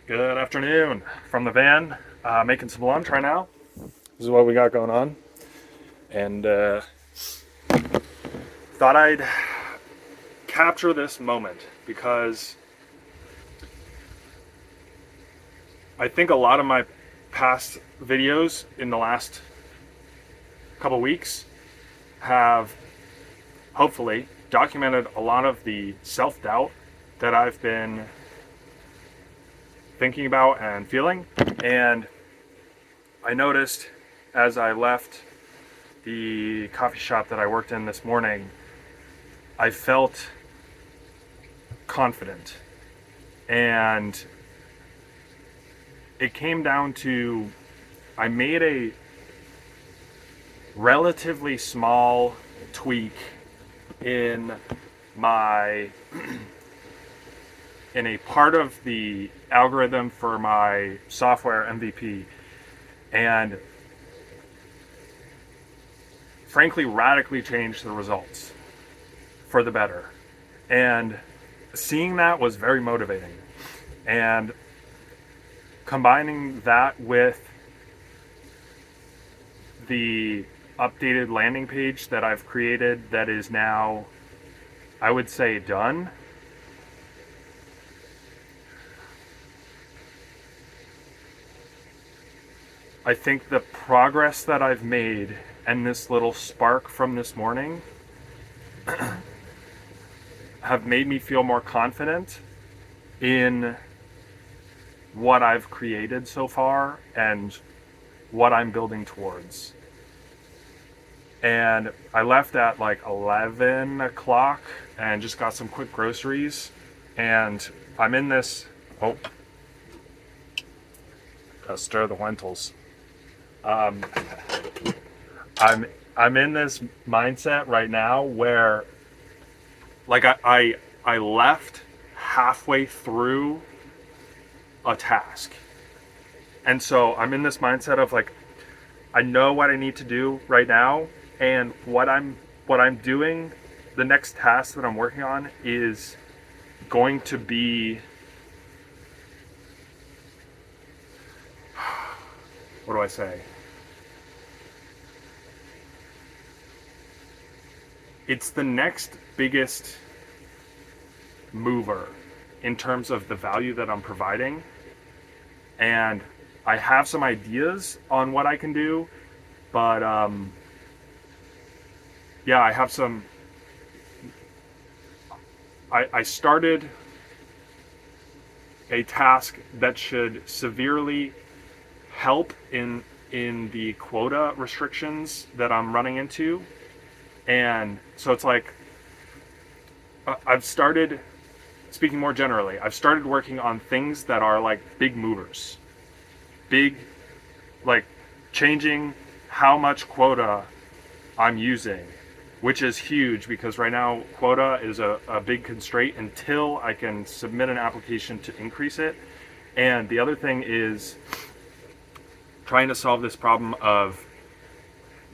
Good afternoon from the van, making some lunch right now. This is what we got going on, and thought I'd capture this moment because I think a lot of my past videos in the last couple weeks have hopefully documented a lot of the self-doubt that I've been thinking about and feeling. And I noticed as I left the coffee shop that I worked in this morning, I felt confident. And it came down to I made a relatively small tweak in my in a part of the algorithm for my software MVP, and frankly radically changed the results for the better. And seeing that was very motivating. And combining that with the updated landing page that I've created that is now, I would say, done. I think the progress that I've made and this little spark from this morning have made me feel more confident in what I've created so far and what I'm building towards. And I left at like 11 o'clock and just got some quick groceries. And I'm in this, gotta stir the lentils. I'm in this mindset right now where like I left halfway through a task. And so I'm in this mindset of like, I know what I need to do right now, and what I'm doing, the next task that I'm working on is going to be, what do I say? It's the next biggest mover in terms of the value that I'm providing. And I have some ideas on what I can do, but yeah, I have some. I started a task that should severely help in the quota restrictions that I'm running into. And so it's like I've started, speaking more generally, I've started working on things that are like big movers, big, like changing how much quota I'm using, which is huge because right now quota is a big constraint until I can submit an application to increase it. And the other thing is trying to solve this problem of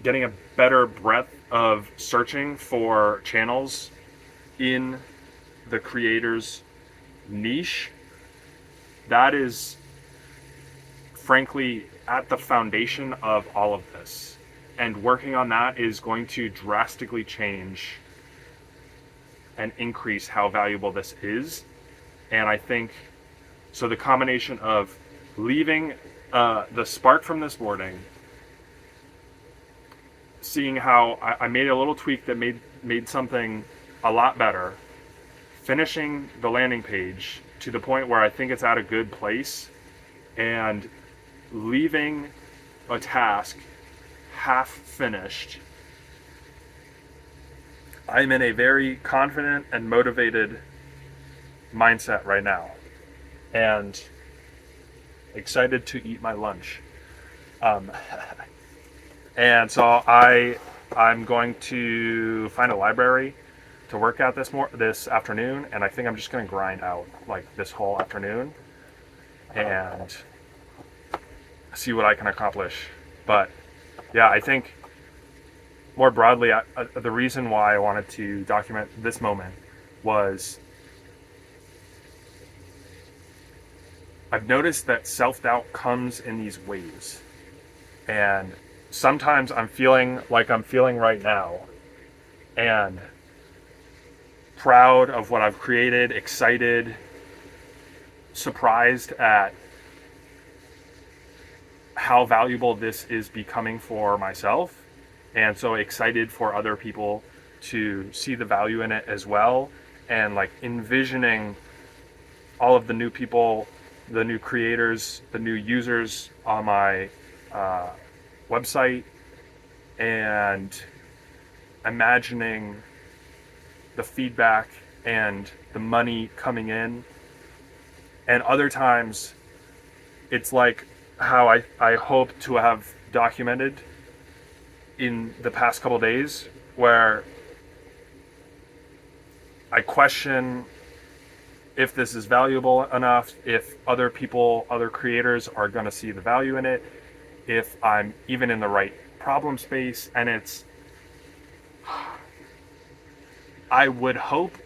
getting a better breadth of searching for channels in the creator's niche. That is frankly at the foundation of all of this. And working on that is going to drastically change and increase how valuable this is. And I think, so the combination of leaving the spark from this morning, seeing how I made a little tweak that made something a lot better, finishing the landing page to the point where I think it's at a good place, and leaving a task half finished, I'm in a very confident and motivated mindset right now, and excited to eat my lunch. And so I'm going to find a library to work at this afternoon, and I think I'm just going to grind out like this whole afternoon and see what I can accomplish. But yeah, I think more broadly, the reason why I wanted to document this moment was I've noticed that self-doubt comes in these waves. And sometimes I'm feeling like I'm feeling right now, and proud of what I've created, excited, surprised at how valuable this is becoming for myself, and so excited for other people to see the value in it as well, and like envisioning all of the new people, the new creators, the new users on my website, and imagining the feedback and the money coming in. And other times it's like how I hope to have documented in the past couple days, where I question if this is valuable enough, if other people, other creators are going to see the value in it, if I'm even in the right problem space. And it's, I would hope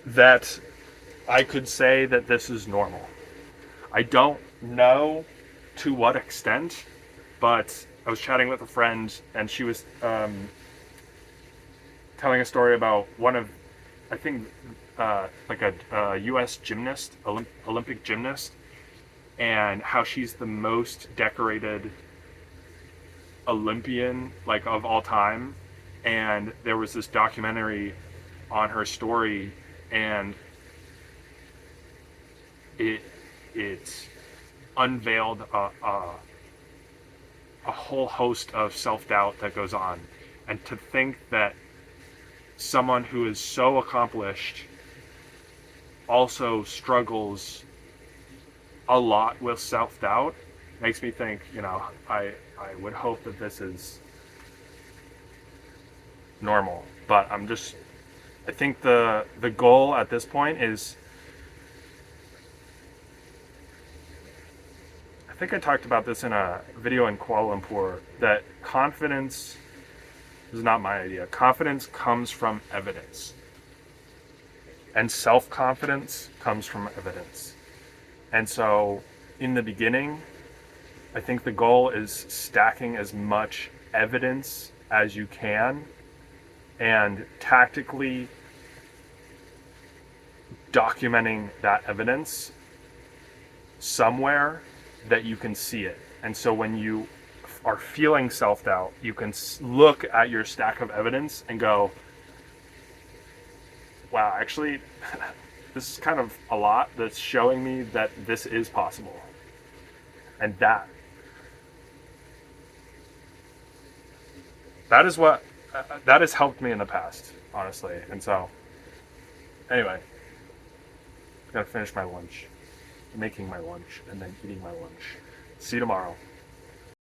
that I could say that this is normal. I don't know to what extent, but I was chatting with a friend, and she was telling a story about one of, I think, like a U.S. gymnast, Olympic gymnast, and how she's the most decorated Olympian, like, of all time. And there was this documentary on her story, and it unveiled a whole host of self-doubt that goes on. And to think that someone who is so accomplished also struggles a lot with self-doubt makes me think, I would hope that this is normal. But I think the goal at this point is, I think I talked about this in a video in Kuala Lumpur, that confidence is not my idea. Confidence comes from evidence. And self-confidence comes from evidence. And so in the beginning, I think the goal is stacking as much evidence as you can, and tactically documenting that evidence somewhere that you can see it. And so when you are feeling self-doubt, you can look at your stack of evidence and go, wow, actually, this is kind of a lot that's showing me that this is possible. And that is what, that has helped me in the past, honestly. And so, anyway, I'm gonna finish my lunch, making my lunch, and then eating my lunch. See you tomorrow.